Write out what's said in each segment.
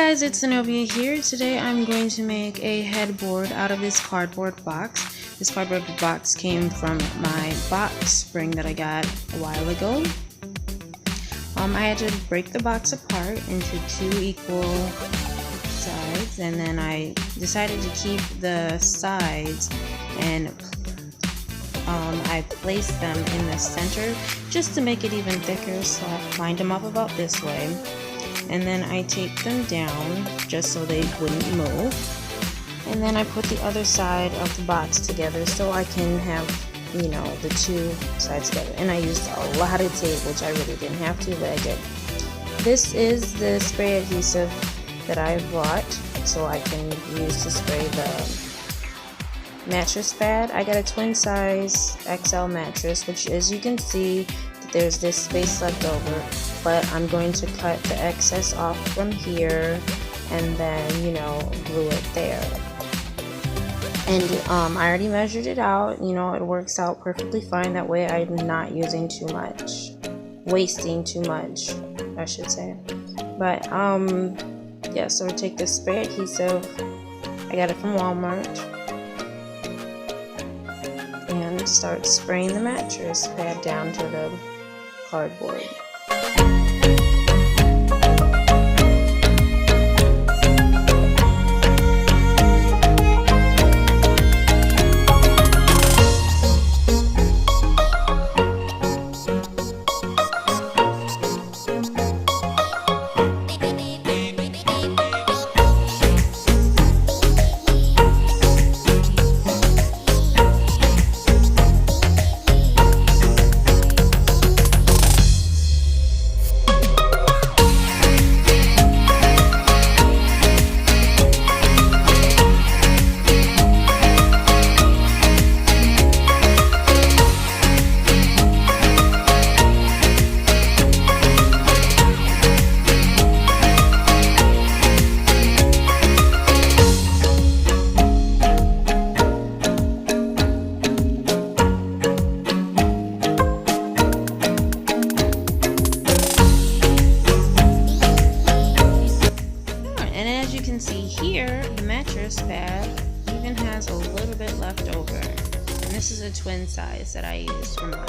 guys, it's Zanobia here. Today I'm going to make a headboard out of this cardboard box. This cardboard box came from my box spring that I got a while ago. I had to break the box apart into two equal sides, and then I decided to keep the sides and I placed them in the center just to make it even thicker, so I lined them up about this way. And then I taped them down just so they wouldn't move. And then I put the other side of the box together so I can have, you know, the two sides together. And I used a lot of tape, which I really didn't have to, but I did. This is the spray adhesive that I bought so I can use to spray the mattress pad. I got a twin size XL mattress, which, as you can see, there's this space left over, but I'm going to cut the excess off from here and then, you know, glue it there. And I already measured it out. You know, it works out perfectly fine. That way I'm not using too much, wasting too much, I should say. But yeah, so we take this spray adhesive, I got it from Walmart, and start spraying the mattress pad down to the cardboard. See here, the mattress pad even has a little bit left over, and this is a twin size that I used for mine.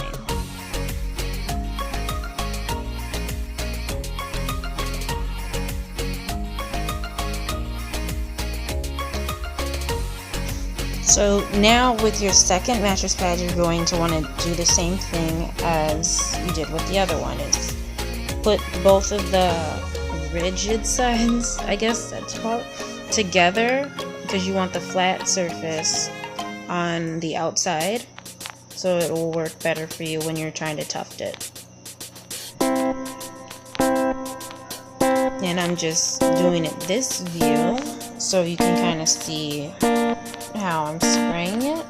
So now with your second mattress pad, you're going to want to do the same thing as you did with the other one. Is put both of the rigid sides, I guess that's called, together, because you want the flat surface on the outside, so it will work better for you when you're trying to tuft it. And I'm just doing it this view so you can kind of see how I'm spraying it.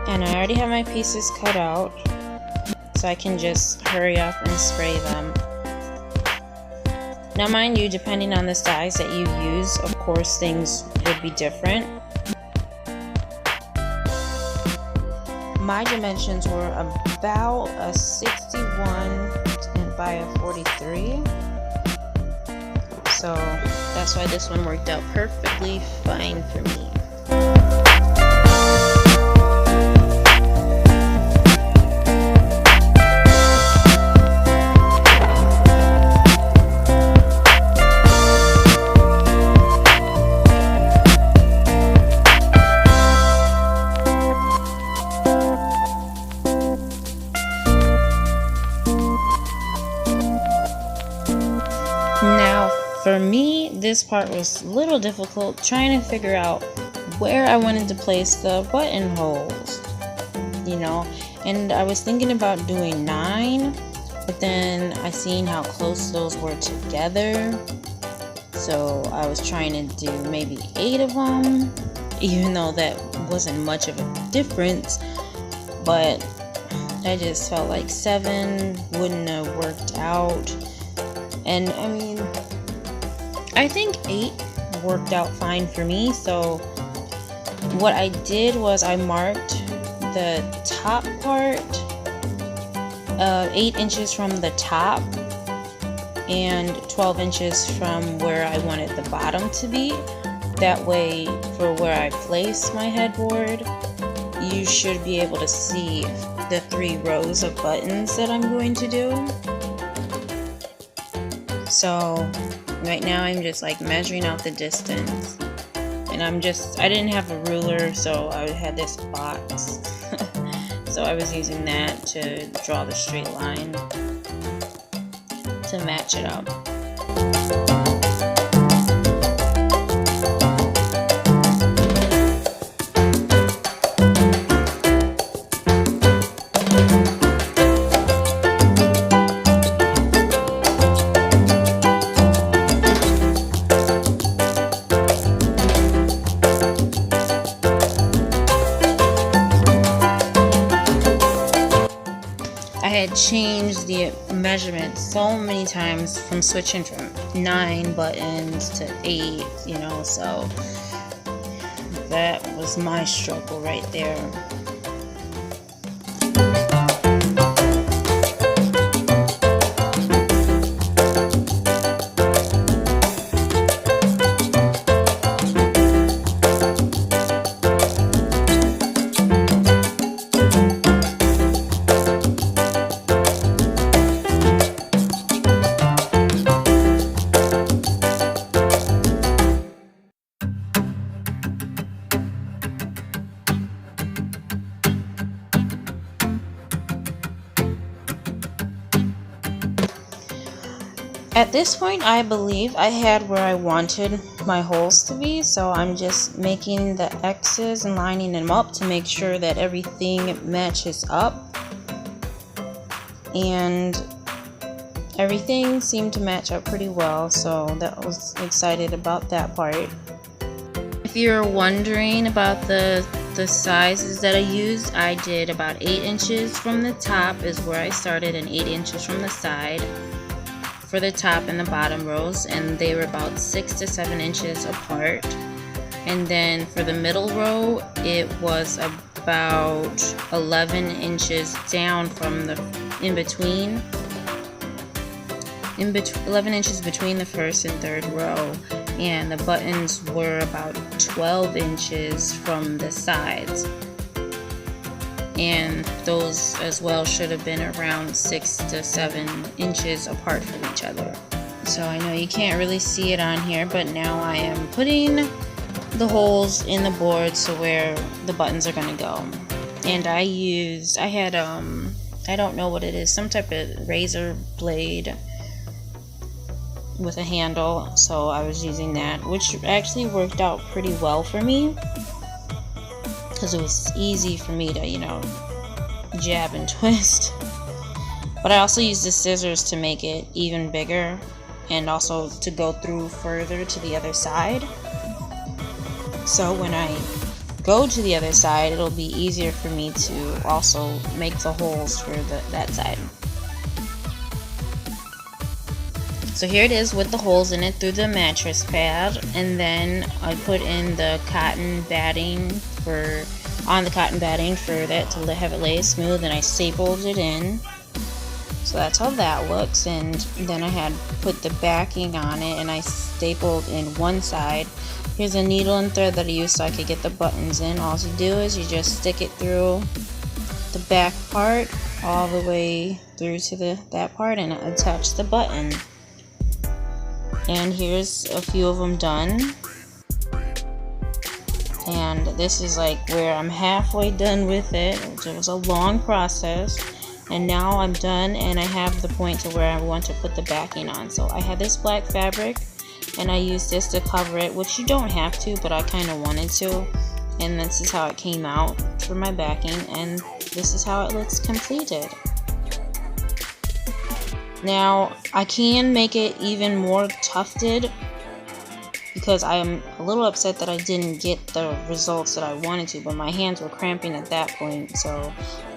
And I already have my pieces cut out, so I can just hurry up and spray them. Now mind you, depending on the size that you use, of course things would be different. My dimensions were about a 61 and by a 43. So that's why this one worked out perfectly fine for me. Now, for me, this part was a little difficult, trying to figure out where I wanted to place the buttonholes, you know, and I was thinking about doing 9, but then I seen how close those were together, so I was trying to do maybe 8 of them, even though that wasn't much of a difference, but I just felt like 7 wouldn't have worked out. And I mean, I think 8 worked out fine for me. So what I did was I marked the top part 8 inches from the top and 12 inches from where I wanted the bottom to be. That way, for where I place my headboard, you should be able to see the 3 rows of buttons that I'm going to do. So right now I'm just like measuring out the distance, and I didn't have a ruler, so I had this box. So I was using that to draw the straight line to match it up. I had changed the measurement so many times from switching from 9 buttons to 8, you know, so that was my struggle right there. At this point, I believe I had where I wanted my holes to be, so I'm just making the X's and lining them up to make sure that everything matches up. And everything seemed to match up pretty well, so that was excited about that part. If you're wondering about the sizes that I used, I did about 8 inches from the top is where I started, and 8 inches from the side for the top and the bottom rows, and they were about 6 to 7 inches apart. And then for the middle row, it was about 11 inches down from the 11 inches between the first and third row, and the buttons were about 12 inches from the sides, and those as well should have been around 6 to 7 inches apart from each other. So I know you can't really see it on here, but now I am putting the holes in the board so where the buttons are going to go. And I had I don't know what it is, some type of razor blade with a handle, so I was using that, which actually worked out pretty well for me because it was easy for me to, you know, jab and twist. But I also used the scissors to make it even bigger and also to go through further to the other side. So when I go to the other side, it'll be easier for me to also make the holes for that side. So here it is with the holes in it through the mattress pad, and then I put in the cotton batting on the cotton batting for that to have it lay smooth, and I stapled it in. So that's how that looks. And then I had put the backing on it, and I stapled in one side. Here's a needle and thread that I used so I could get the buttons in. All you do is you just stick it through the back part all the way through to that part and attach the button. And here's a few of them done. And this is like where I'm halfway done with it. It was a long process. And now I'm done, and I have the point to where I want to put the backing on. So I had this black fabric, and I used this to cover it, which you don't have to, but I kind of wanted to. And this is how it came out for my backing, and this is how it looks completed. Now I can make it even more tufted because I am a little upset that I didn't get the results that I wanted to, but my hands were cramping at that point, so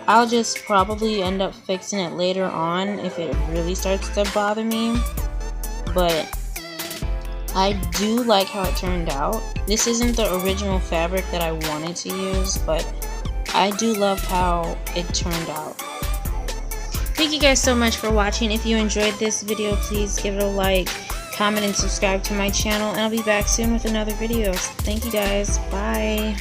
I'll just probably end up fixing it later on if it really starts to bother me. But I do like how it turned out. This isn't the original fabric that I wanted to use, but I do love how it turned out. Thank you guys so much for watching. If you enjoyed this video, please give it a like, comment, and subscribe to my channel, and I'll be back soon with another video. Thank you guys. Bye.